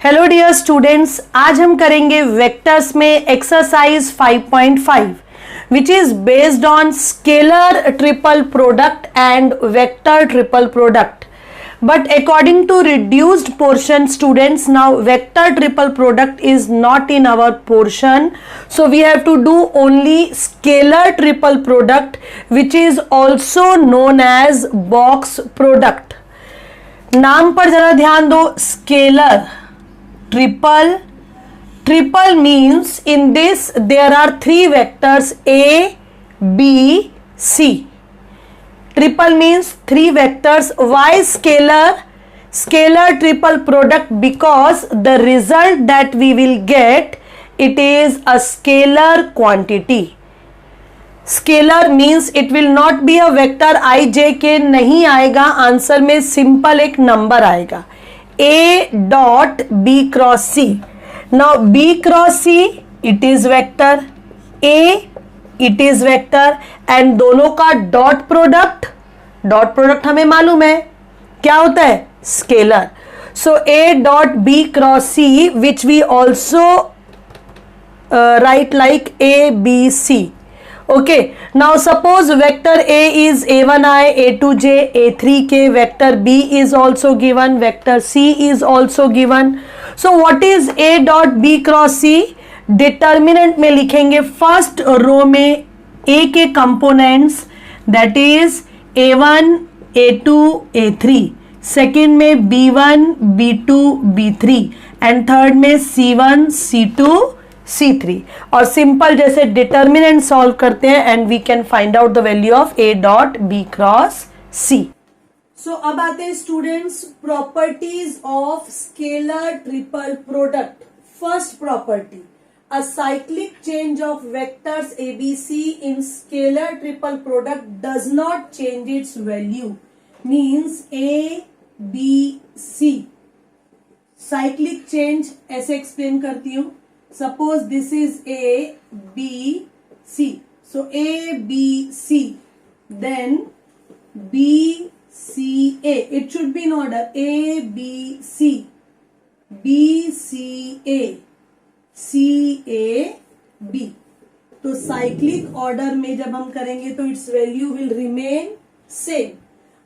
Hello dear students, आज हम करेंगे वेक्टर्स में exercise 5.5 which is based on scalar triple product and vector triple product. But according to reduced portion students, now vector triple product is not in our portion, so we have to do only scalar triple product, which is also known as box product. नाम पर जरा ध्यान दो. Scalar triple means in this there are three vectors A, B, C. Triple means three vectors. Why scalar? Scalar triple product because the result that we will get, it is a scalar quantity. Scalar means it will not be a vector I, J, K नहीं आएगा. Answer में simple एक number आएगा A dot B cross C. Now B cross C it is vector, A it is vector and दोनों का dot product हमें मालूम है क्या होता है, scalar. So A dot B cross C which we also write like A B C. Okay, now suppose vector A is A1I, A2J, A3K, vector B is also given, vector C is also given. So what is A dot B cross C? Determinant में लिखेंगे first row में A के components that is A1, A2, A3, second में B1, B2, B3 and third में C1, C2, C3. और simple जैसे determinant solve करते हैं and we can find out the value of A dot B cross C. So अब आते हैं students properties of scalar triple product. First property, a cyclic change of vectors ABC in scalar triple product does not change its value. Means A, B, C. Cyclic change ऐसे explain करती हूं. Suppose this is A, B, C. So A, B, C. Then B, C, A. It should be in order. A, B, C. B, C, A. C, A, B. तो cyclic order में जब हम करेंगे तो it's value will remain same.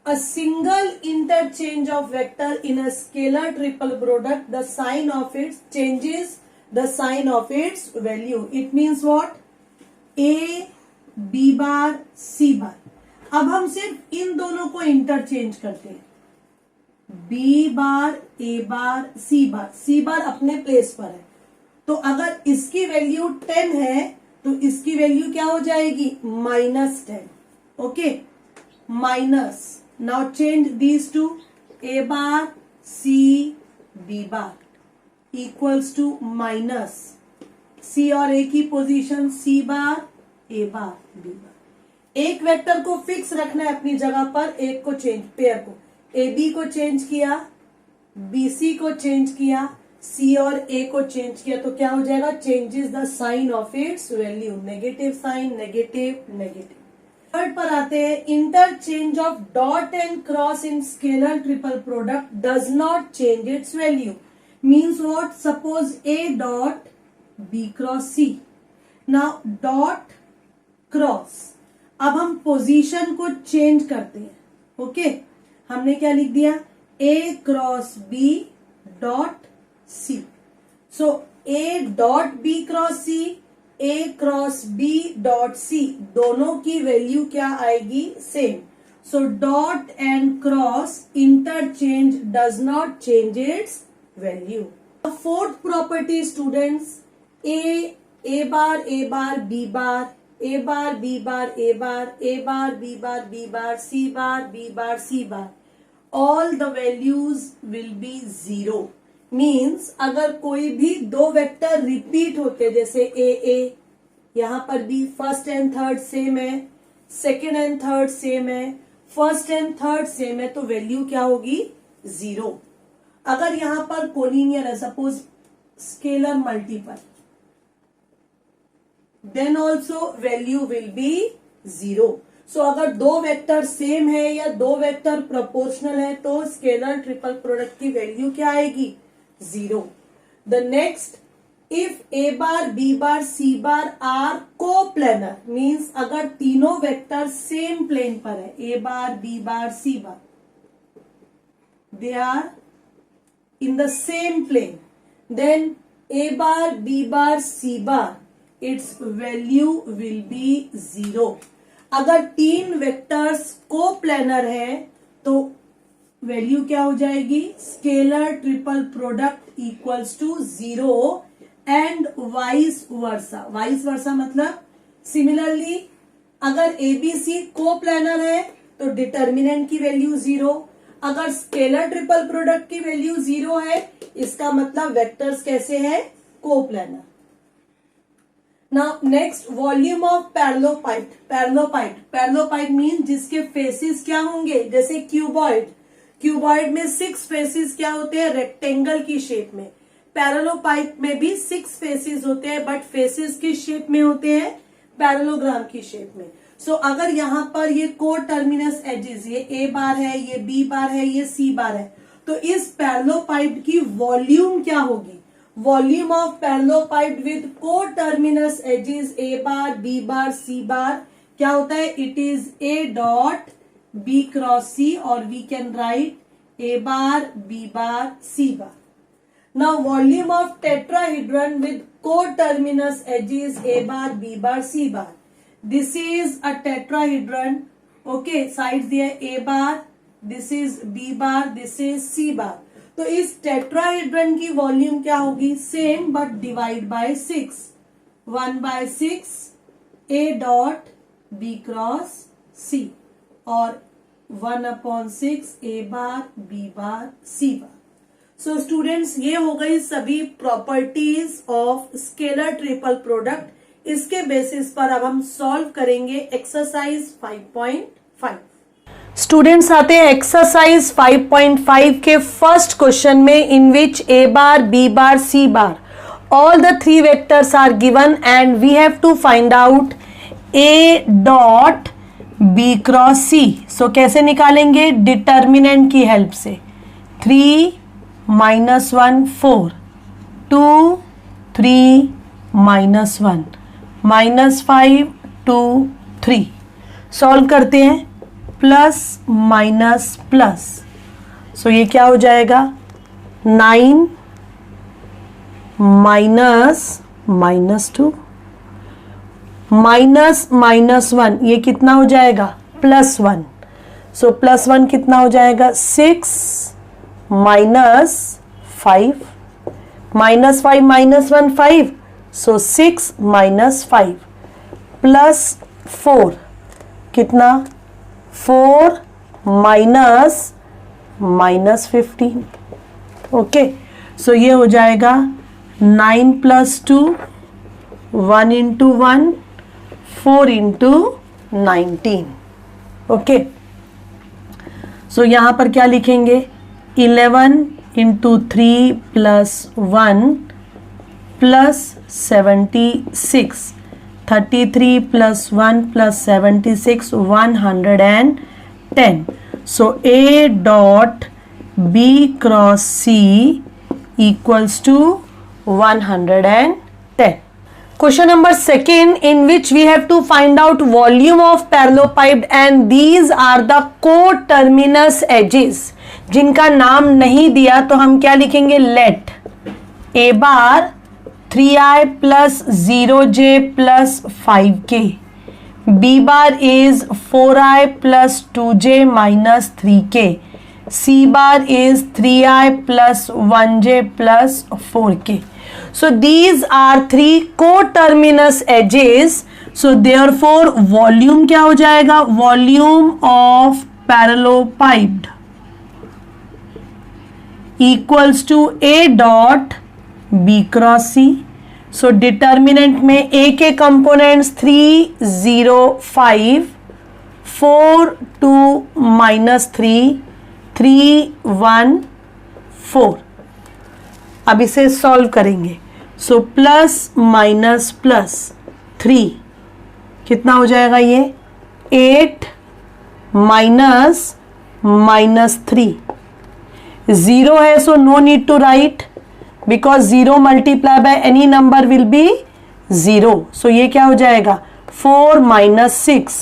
A single interchange of vector in a scalar triple product, the sign of it changes the sign of its value. It means what? A, B bar, C bar. अब हम सिर्फ इन दोनों को interchange करते हैं. B bar, A bar, C bar. C बार अपने place पर है. तो अगर इसकी वैल्यू 10 है तो इसकी वैल्यू क्या हो जाएगी, -10. Okay, minus. Now change these two. A bar, C, B bar equals to minus. C और A की position C bar, A bar, B bar. एक वेक्टर को फिक्स रखना है अपनी जगह पर, एक को चेंज, पेयर को AB को चेंज किया, BC को चेंज किया, C और A को चेंज किया तो क्या हो जाएगा, changes the sign of its value. Negative sign, negative, negative. Third पर आते हैं, interchange of dot and cross in scalar triple product does not change its value. Means what? Suppose A dot B cross C. Now dot cross, अब हम position को change करते हैं. Okay, हमने क्या लिख दिया, A cross B dot C. So A dot B cross C, A cross B dot C, दोनों की वैल्यू क्या आएगी, same. So dot and cross interchange does not change its value. The fourth property students, A bar, A bar, B bar, A bar, B bar, A bar, A bar, B bar, B bar, C bar, B bar, C bar. All the values will be 0. Means अगर कोई भी दो vector repeat होते, जैसे A, यहां पर भी first and third same है, सेकेंड एंड थर्ड सेम है, फर्स्ट एंड थर्ड सेम है, तो वैल्यू क्या होगी, 0. अगर यहां पर कोलिनियर है, suppose scalar multiple, then also value will be 0. So अगर दो वेक्टर सेम है या दो वेक्टर प्रोपोर्शनल है तो स्केलर ट्रिपल प्रोडक्ट की वैल्यू क्या आएगी, 0. The next, if a bar b bar c bar are coplanar, means अगर तीनों वेक्टर सेम प्लेन पर है, a bar b bar c bar, they are in the same plane, then a bar b bar c bar, it's value will be 0. अगर तीन vectors coplanar है तो value क्या हो जाएगी, scalar triple product equals to 0 and vice versa. Vice versa मतलब similarly अगर ABC coplanar है तो डिटर्मिनेंट की वैल्यू 0, अगर स्केलर ट्रिपल प्रोडक्ट की वैल्यू 0 है, इसका मतलब वेक्टर्स कैसे है, coplanar. Now next, volume of parallelopiped. Parallelopiped mean जिसके फेसिस क्या होंगे, जैसे क्यूबॉइड. क्यूबॉइड में 6 फेसिस क्या होते हैं, रेक्टेंगल की शेप में. पैरेललोपाइड में भी 6 फेसिस होते हैं, बट फेसिस की शेप में होते हैं पैरेललोग्राम की शेप में. सो अगर यहाँ पर ये को टर्मिनस एजेस, ये ए बार है, ये बी बार है, ये सी बार है, तो इस पैरेललोपाइड की वॉल्यूम क्या होगी, volume of parallelopiped with coterminous edges a bar b bar c bar क्या होता है, it is a dot b cross c, और we can write a bar b bar c bar. Now volume of tetrahedron with coterminous edges A bar, B bar, C bar. This is a tetrahedron. Okay, sides there A bar, this is B bar, this is C bar. तो इस tetrahedron की volume क्या होगी, same but divide by 6. 1/6 A dot B cross C और 1/6 A bar, B bar, C bar. So students, ये हो गई सभी properties of scalar triple product. इसके बेसिस पर अब हम सॉल्व करेंगे एक्सरसाइज 5.5. स्टूडेंट्स आते हैं एक्सरसाइज 5.5 के फर्स्ट क्वेश्चन में, in which a bar b bar c bar all the 3 vectors are given and we have to find out a dot b cross c. So कैसे निकालेंगे, determinant की help से. 3 -1 4 2 3 -1 -5 2 3. Solve करते हैं, plus minus plus. सो ये क्या हो जाएगा, 9 -2 -1, ये कितना हो जाएगा, +1. सो +1 कितना हो जाएगा, 6 -5 -5 -1 5, सो 6 -5 +4 कितना, 4 -15. ओके, सो ये हो जाएगा 9 + 2 1 × 1 4 × 19. ओके, सो यहां पर क्या लिखेंगे, 11 × 3 + 1 + 76, 33 + 1 + 76 110. So A dot B cross C equals to 110. Question number 2, in which we have to find out volume of parallelepiped and these are the coterminous edges. जिनका नाम नहीं दिया तो हम क्या लिखेंगे, late A bar 3i + 0j + 5k, b bar is 4i + 2j - 3k, c bar is 3i + 1j + 4k. So these are 3 coterminous edges. So therefore volume क्या हो जाएगा, volume of parallelepiped equals to A dot B cross C. So determinant में A के components 3 0 5 4 2 -3 3 1 4. अब इसे solve करेंगे. So plus minus plus 3 कितना हो जाएगा, ये 8 -3 0 है, so no need to write because 0 multiply by any number will be 0. So ये क्या हो जाएगा 4 minus 6.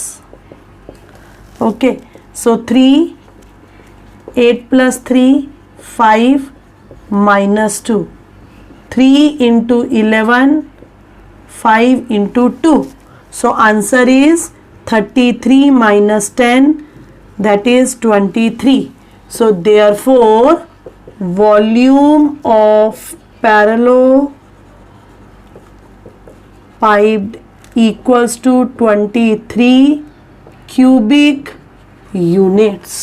Okay, so 3, 8 plus 3 5 minus 2, 3 into 11, 5 into 2. So answer is 33 minus 10, that is 23. So therefore volume of parallelepiped equals to 23 cubic units.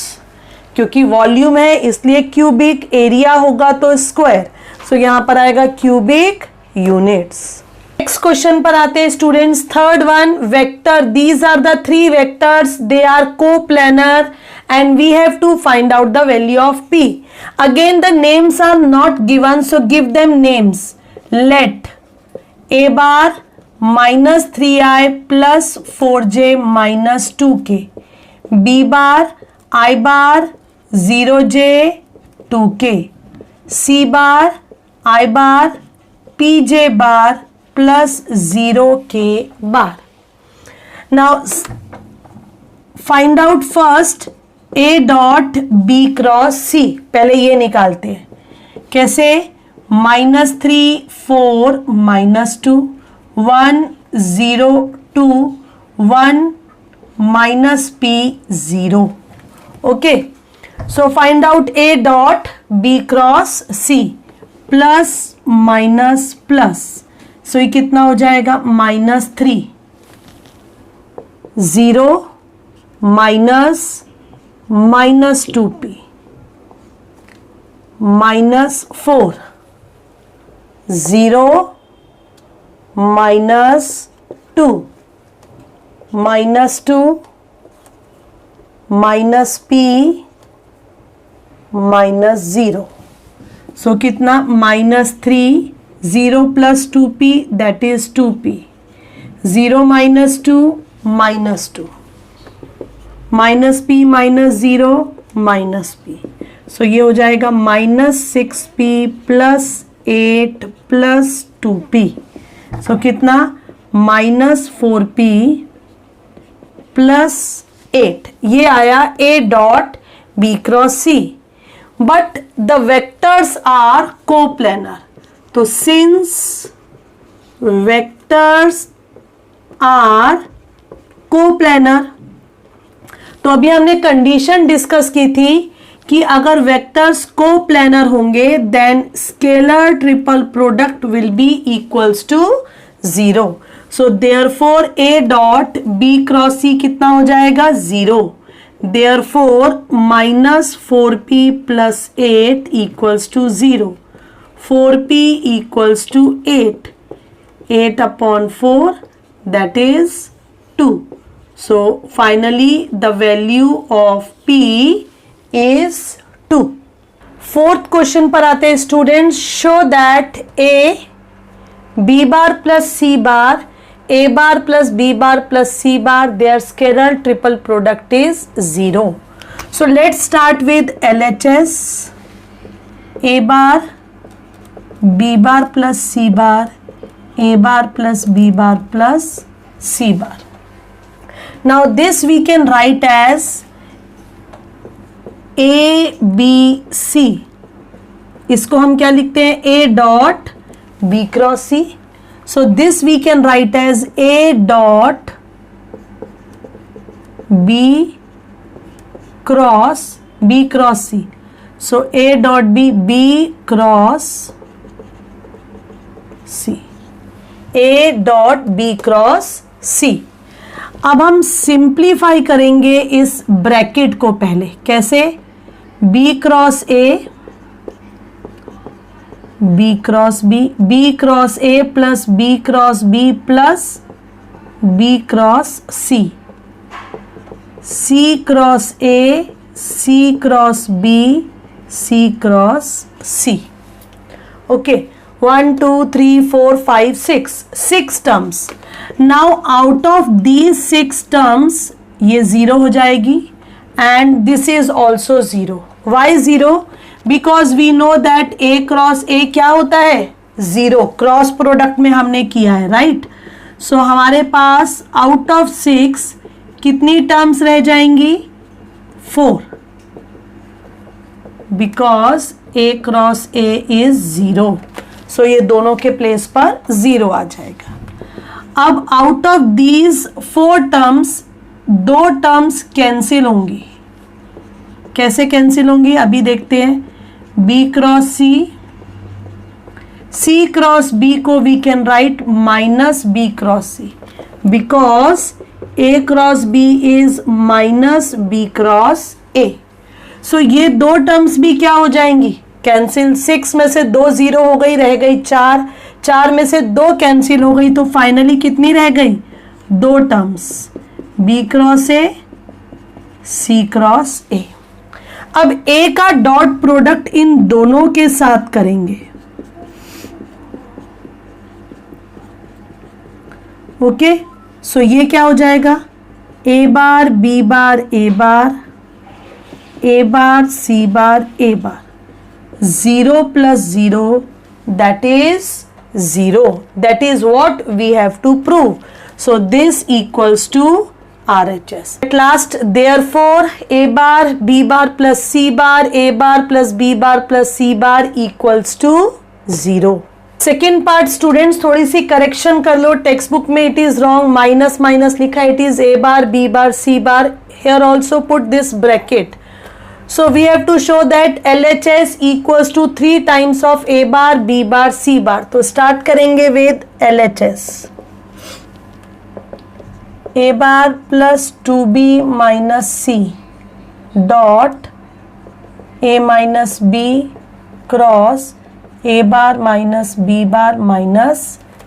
क्योंकि volume है इसलिए cubic, area होगा तो square, सो यहां पर आएगा क्यूबिक यूनिट्स. नेक्स्ट क्वेश्चन पर आते हैं students. Third one, vector. These are the 3 vectors, they are coplanar and we have to find out the value of p. Again the names are not given, so give them names. Let a bar minus 3i plus 4j minus 2k, b bar I bar 0j 2k, c bar I bar pj bar plus 0k bar. Now find out first a dot b cross c. पहले ये निकालते हैं. कैसे? -3 4 -2 1 0 2 1 minus p 0. Okay, so find out a dot b cross c. Plus minus plus, सो ये कितना हो जाएगा -3 0 माइनस 2p -4 0 -2 -2 -p -0. सो कितना -3 0 plus 2p, that is 2p. 0 minus 2 -2 minus p minus 0 minus p. सो ये हो जाएगा -6p plus 8 plus 2p. सो कितना -4p plus 8. ये आया a dot b cross c. But the vectors are coplanar. तो since vectors are coplanar, तो अभी हमने कंडीशन डिस्कस की थी कि अगर वेक्टर्स कोप्लेनर होंगे then scalar triple product will be equals to 0. So therefore a dot b cross c कितना हो जाएगा 0. Therefore -4p plus 8 equals to 0. 4p equals to 8. 8 upon 4, that is 2. So finally the value of p is 2. Fourth question पर आते हैं students. Show that a b bar plus c bar, a bar plus b bar plus c bar, their scalar triple product is 0. So let's start with LHS. a bar b bar plus c bar, a bar plus b bar plus c bar. Now this we can write as a b c. इसको हम क्या लिखते हैं a dot b cross c. So this we can write as a dot b cross c. So a dot b cross c. a dot b cross c. अब हम simplify करेंगे इस bracket को पहले. कैसे? b cross a, b cross b, b cross a plus b cross b plus b cross c, c cross a, c cross b, c cross c. Okay, 1 2 3 4 5 6 terms. Now out of these 6 terms ये 0 हो जाएगी and this is also 0. Why 0? Because we know that a cross a क्या होता है, zero, cross product में हमने किया है, राइट। सो हमारे पास आउट ऑफ 6 कितनी टर्म्स रह जाएंगी, 4, because a cross a is 0। So ये दोनों के प्लेस पर 0 आ जाएगा। अब out of these 4 terms 2 terms cancel होंगी। कैसे कैंसिल होंगी अभी देखते हैं। B cross c, c cross b को we can write minus b cross c, because a cross b is minus b cross a. So ये 2 टर्म्स भी क्या हो जाएंगी, कैंसिल। 6 में से 2 0 हो गई, रह गई 4, 4 में से 2 कैंसिल हो गई, तो फाइनली कितनी रह गई, 2 terms, b cross a, c cross a. अब ए का डॉट प्रोडक्ट इन दोनों के साथ करेंगे। ओके, सो ये क्या हो जाएगा, ए bar b bar a bar, a bar c bar a bar, 0 plus 0 that is 0. That is what we have to prove. So this equals to RHS. At last, therefore, A bar B bar plus C bar, A bar plus B bar plus C bar equals to 0. Second part students थोड़ी सी correction कर लो, textbook में it is wrong, minus minus लिखा, it is a bar b bar c bar, here also put this bracket. So we have to show that LHS equals to 3 times of A bar, B bar, C bar. तो start करेंगे with LHS. A bar plus 2B minus C dot A minus B cross A bar minus B bar minus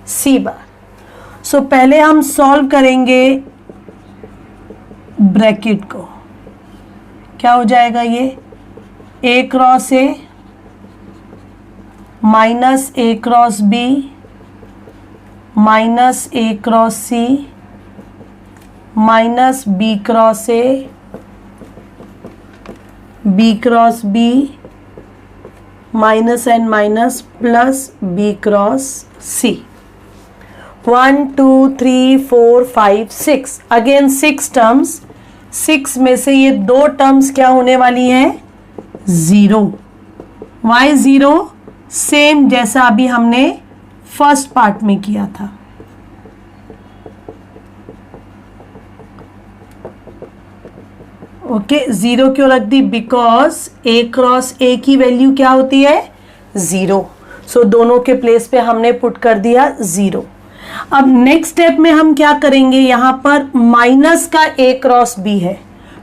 C bar. So पहले हम solve करेंगे bracket को। क्या हो जाएगा ये, a cross a minus a cross b minus a cross c minus b cross a, b cross b minus and minus plus b cross c. 1 2 3 4 5 6, again 6 terms. 6 में से ये 2 टर्म्स क्या होने वाली हैं, 0। वाई 0, सेम जैसा अभी हमने फर्स्ट पार्ट में किया था। ओके, 0 क्यों रख दी, बिकॉज ए क्रॉस ए की वैल्यू क्या होती है, 0। सो दोनों के प्लेस पे हमने पुट कर दिया 0। अब नेक्स्ट स्टेप में हम क्या करेंगे, यहां पर माइनस का ए क्रॉस बी है।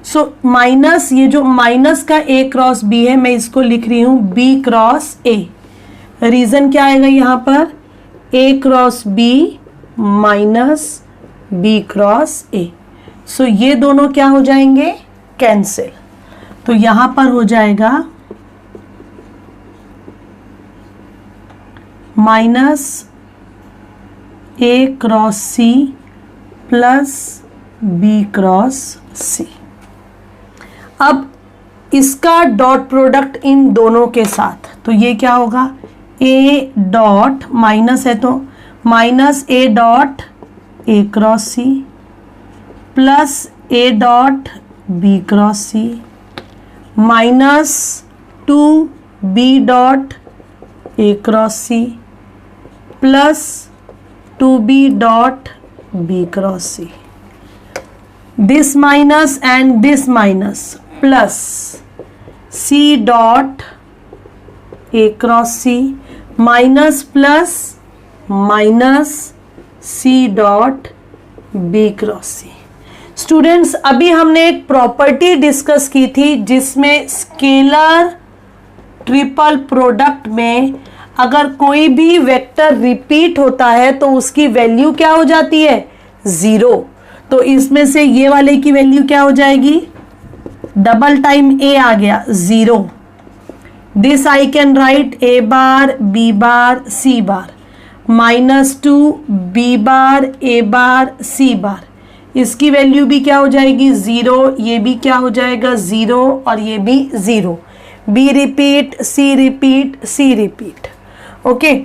सो माइनस, ये जो माइनस का ए क्रॉस बी है, मैं इसको लिख रही हूं बी क्रॉस ए। रीजन क्या आएगा यहां पर, a cross b minus b cross a. So ये दोनों क्या हो जाएंगे, कैंसिल। तो यहां पर हो जाएगा minus a cross c plus b cross c. अब इसका डॉट प्रोडक्ट इन दोनों के साथ, तो ये क्या होगा, ए डॉट माइनस है तो minus a dot a cross c plus a dot b cross c minus 2b dot a cross c plus 2b dot b cross c. This minus and this minus plus c dot a cross c minus plus minus c dot b cross c. Students, अभी हमने एक property discuss की थी जिसमें scalar triple product में अगर कोई भी वेक्टर रिपीट होता है तो उसकी वैल्यू क्या हो जाती है, 0। तो इसमें से ये वाले की वैल्यू क्या हो जाएगी, डबल टाइम ए आ गया, 0। This I can write a bar b bar c bar -2 b bar a bar c bar. इसकी वैल्यू भी क्या हो जाएगी, 0। ये भी क्या हो जाएगा, 0 और ये भी 0। बी रिपीट, सी रिपीट, सी रिपीट। ओके,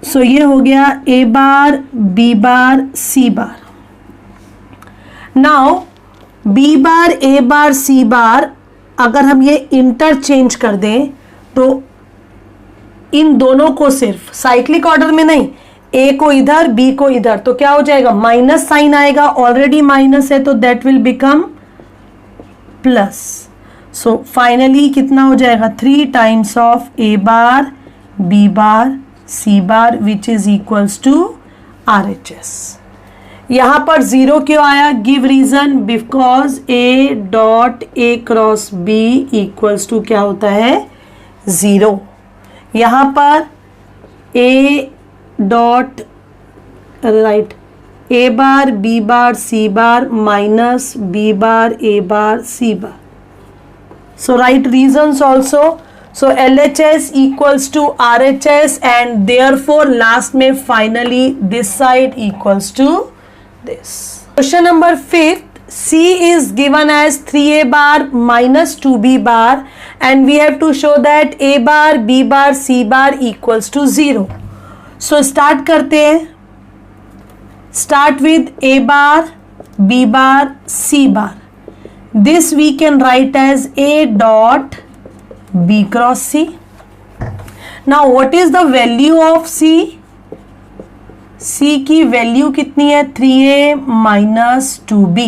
सो ये हो गया ए bar, b bar, c bar. Now B bar, a bar, c बार अगर हम ये इंटरचेंज कर दें तो इन दोनों को सिर्फ साइक्लिक ऑर्डर में नहीं, ए को इधर, बी को इधर, तो क्या हो जाएगा, माइनस साइन आएगा, ऑलरेडी माइनस है तो that will become plus. So finally कितना हो जाएगा, 3 times of a bar, b bar, c bar which is equals to RHS। यहां पर जीरो क्यों आया, give reason, because a dot a cross b equals to क्या होता है, 0। यहां पर a dot right, a bar, b bar, c bar minus b bar, a bar, c bar. So write reasons also. So LHS equals to RHS and therefore last में finally this side equals to this. Question number 5th, C is given as 3A bar minus 2B bar and we have to show that A bar, B bar, C bar equals to 0. So start करते हैं, start with A bar, B bar, C bar. This we can write as A dot B cross C. Now what is the value of C? C की value कितनी है, 3A minus 2B।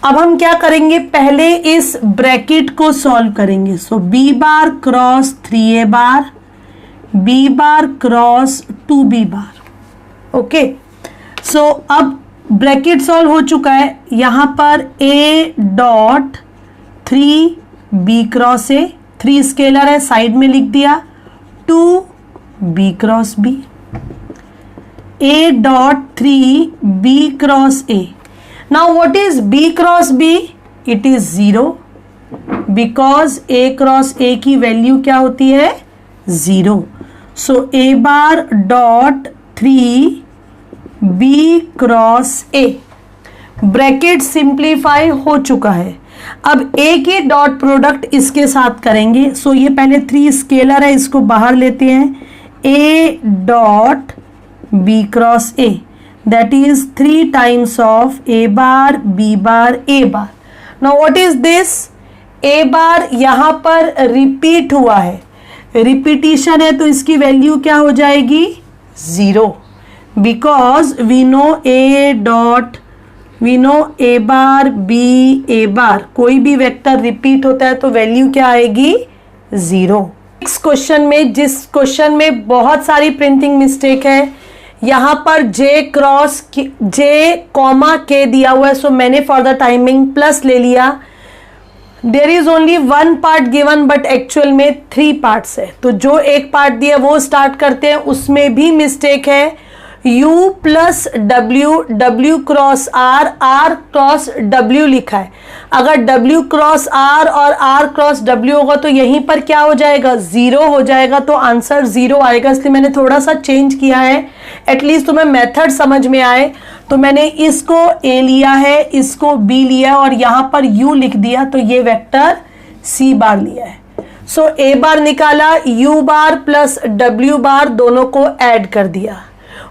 अब हम क्या करेंगे, पहले इस ब्रैकेट को सॉल्व करेंगे। सो B बार क्रॉस 3A बार, B बार क्रॉस 2B बार। ओके, सो अब ब्रैकेट सॉल्व हो चुका है, यहां पर A dot 3B cross A, 3 scalar है साइड में लिख दिया, 2B cross B, A dot 3B cross A। Now what is B cross B, it is 0 because A cross A की वैल्यू क्या होती है, 0। सो A bar dot 3B cross A, bracket simplify हो चुका है। अब A के डॉट प्रोडक्ट इसके साथ करेंगे। सो ये पहले 3 स्केलर है, इसको बाहर लेते हैं, A dot B cross A, that is 3 times of A bar, B bar, A bar. Now what is this, A बार यहां पर रिपीट हुआ है, रिपीटिशन है तो इसकी वैल्यू क्या हो जाएगी, 0, because we know A dot, we know A bar, B, A bar, कोई भी वेक्टर रिपीट होता है तो वैल्यू क्या आएगी, 0। नेक्स्ट क्वेश्चन में, जिस क्वेश्चन में बहुत सारी प्रिंटिंग मिस्टेक है, यहाँ पर J cross J comma K दिया हुआ है, सो मैंने फॉर द टाइमिंग प्लस ले लिया। There is only 1 part given but actual में 3 पार्ट्स है, तो जो एक पार्ट दिया वो स्टार्ट करते हैं, उसमें भी मिस्टेक है। U plus W, W cross R, R cross W लिखा है। अगर W क्रॉस R और R क्रॉस W होगा तो यहीं पर क्या हो जाएगा, 0 हो जाएगा, तो आंसर 0 आएगा। इसलिए मैंने थोड़ा सा चेंज किया है, एटलीस्ट तुम्हें मेथड समझ में आए। तो मैंने इसको A लिया है, इसको B लिया और यहाँ पर U लिख दिया, तो ये वेक्टर C बार लिया है। सो A बार निकाला, U बार प्लस W बार दोनों को ऐड कर दिया,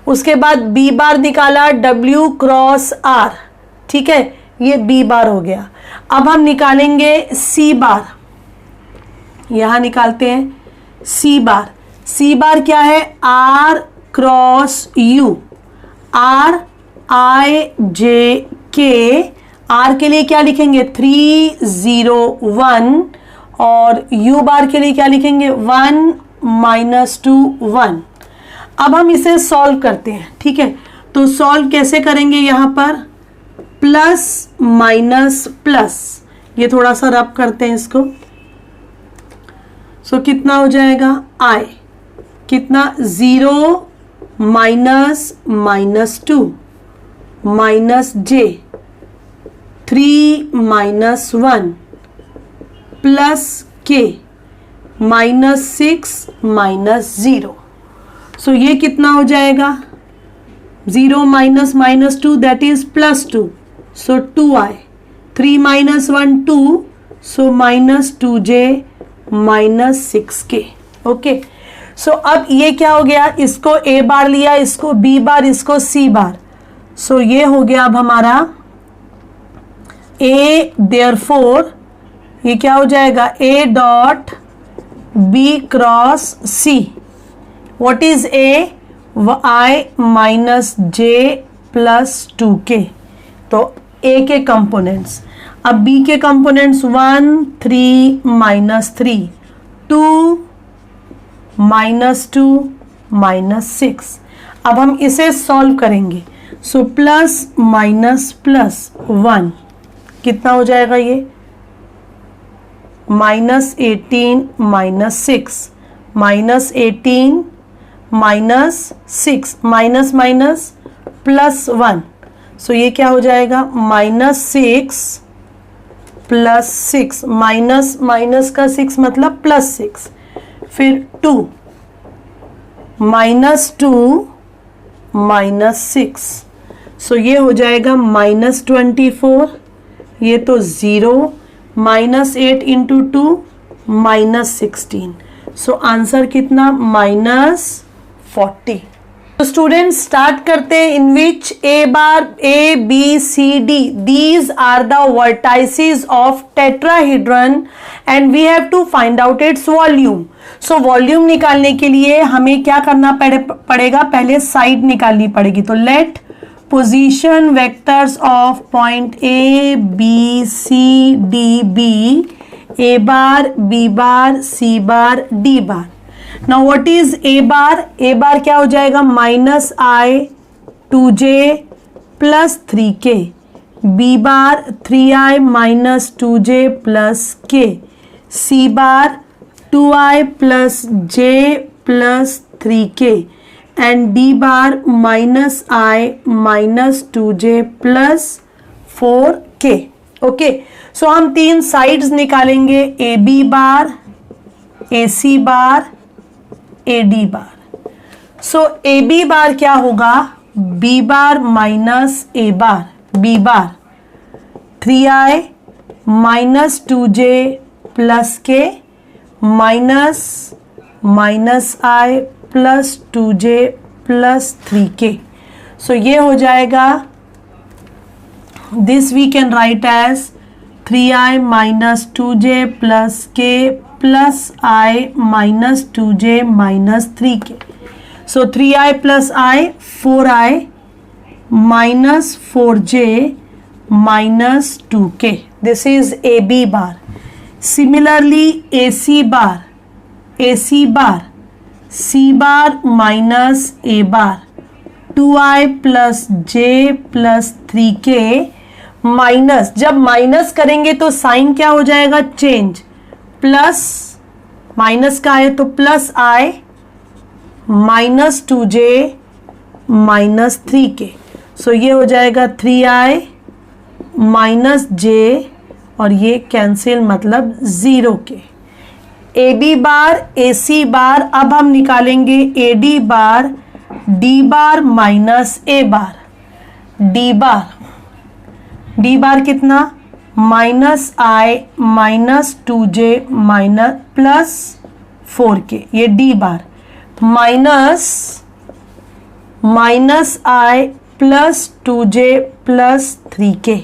उसके बाद B बार निकाला, W क्रॉस R, ठीक है, ये B बार हो गया। अब हम निकालेंगे C बार, यहां निकालते हैं C बार। C बार क्या है, R cross U, R I J K, R के लिए क्या लिखेंगे, 3 0 1 और U बार के लिए क्या लिखेंगे, 1 -2 1। अब हम इसे सॉल्व करते हैं, ठीक है, तो सॉल्व कैसे करेंगे, यहां पर प्लस माइनस प्लस, ये थोड़ा सा रब करते हैं इसको। सो कितना हो जाएगा, I कितना, 0 -2 -J 3 -1 प्लस K -6 -0। सो ये कितना हो जाएगा, 0 -2 that is +2, so 2I, 3 -1 2, so -2J -6k। Okay, so अब ये क्या हो गया, इसको a बार लिया, इसको b बार, इसको c बार, सो ये हो गया अब हमारा a, देयरफॉर ये क्या हो जाएगा, a dot b cross c। What is a, i minus j plus 2k। तो a के कंपोनेंट्स, अब b के कंपोनेंट्स 1 3 -3 2 -2 -6। अब हम इसे सॉल्व करेंगे, सो प्लस माइनस प्लस 1 कितना हो जाएगा, ये -18 -6 -18 -6 माइनस माइनस प्लस 1, सो ये क्या हो जाएगा, -6 प्लस 6, माइनस माइनस का 6 मतलब +6, फिर 2 -2 -6, सो ये हो जाएगा -24, ये तो 0, -8 इंटू 2 -16, सो आंसर कितना, -40। तो स्टूडेंट स्टार्ट करते हैं, इन विच a bar a b c d these are the vertices of tetrahedron and we have to find out its volume। So volume निकालने के लिए हमें क्या करना पड़ेगा, पहले साइड निकालनी पड़ेगी। तो let position vectors of point a b c d b, a bar b bar c bar d bar. Now what is a bar, a bar क्या हो जाएगा, -i 2j plus 3k, b bar 3i minus 2j plus k, c bar 2i plus j plus 3k and d bar -i minus 2j plus 4k। Okay, so हम तीन sides निकालेंगे, a b bar, a c bar, A d bar. So a b bar क्या होगा, b bar minus a bar, b bar 3i minus 2j plus k minus i plus 2j plus 3k। So ये हो जाएगा, this we can write as 3i minus 2j plus k plus i minus 2j minus 3k। So 3i plus i 4i minus 4j minus 2k, this is a b bar. Similarly a c bar, a c bar c bar minus a bar 2i plus j plus 3k minus, जब minus करेंगे तो sign क्या हो जाएगा, change, plus minus का है तो plus i minus 2j minus 3k। So ये हो जाएगा 3i माइनस j और ये कैंसिल मतलब 0k। A b bar a c बार, अब हम निकालेंगे ए d bar D bar minus a bar, D बार कितना, -i minus 2j minus plus 4k, ये D bar minus i plus 2j plus 3k।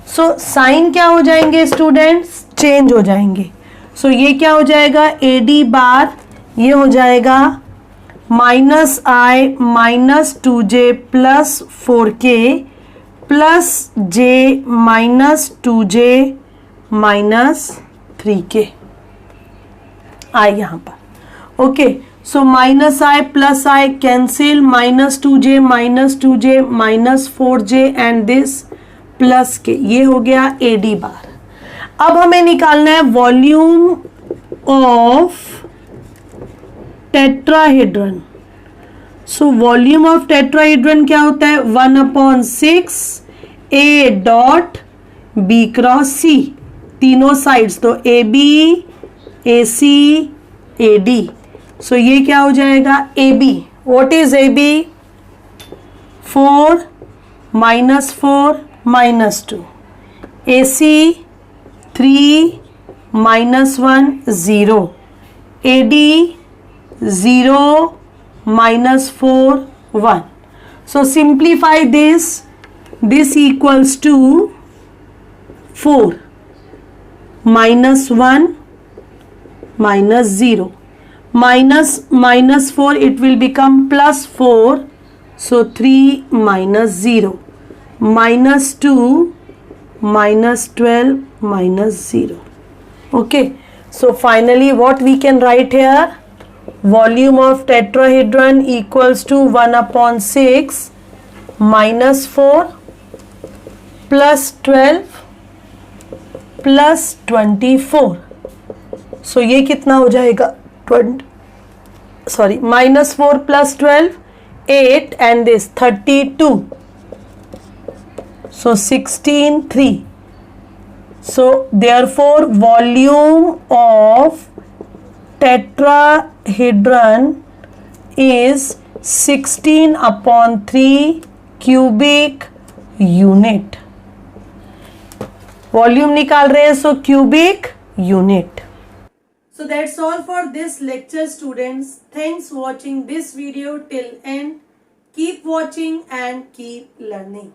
So sine क्या हो जाएंगे students, change हो जाएंगे। सो ये क्या हो जाएगा, ए डी बार ये हो जाएगा -i minus 2j plus 4k plus j minus 2j minus 3k आई यहाँ पर। Okay, so -i plus i cancel, minus 2j minus 4j and this plus k, ये हो गया ए डी बार। अब हमें निकालना है volume of tetrahedron. So volume of tetrahedron क्या होता है, 1/6 a dot b cross c, तीनों साइड्स, तो A B A C A D. सो ये क्या हो जाएगा, a b, what is a b, 4 -4 -2, a c 3 -1 0, AD 0 -4 1. So simplify this. This equals to 4 -1 -0, -4 it will become +4, so 3 -0, -2 -12 -0. Okay, so finally what we can write here? Volume of tetrahedron equals to 1/6 -4 +12 +24. सो ये कितना हो जाएगा? -4 +12 8 and this 32. So 16 3. So therefore volume of tetrahedron is 16/3 cubic unit. Volume निकाल रहे हैं, सो cubic unit. So that's all for this lecture, students. Thanks watching this video till end. Keep watching and keep learning.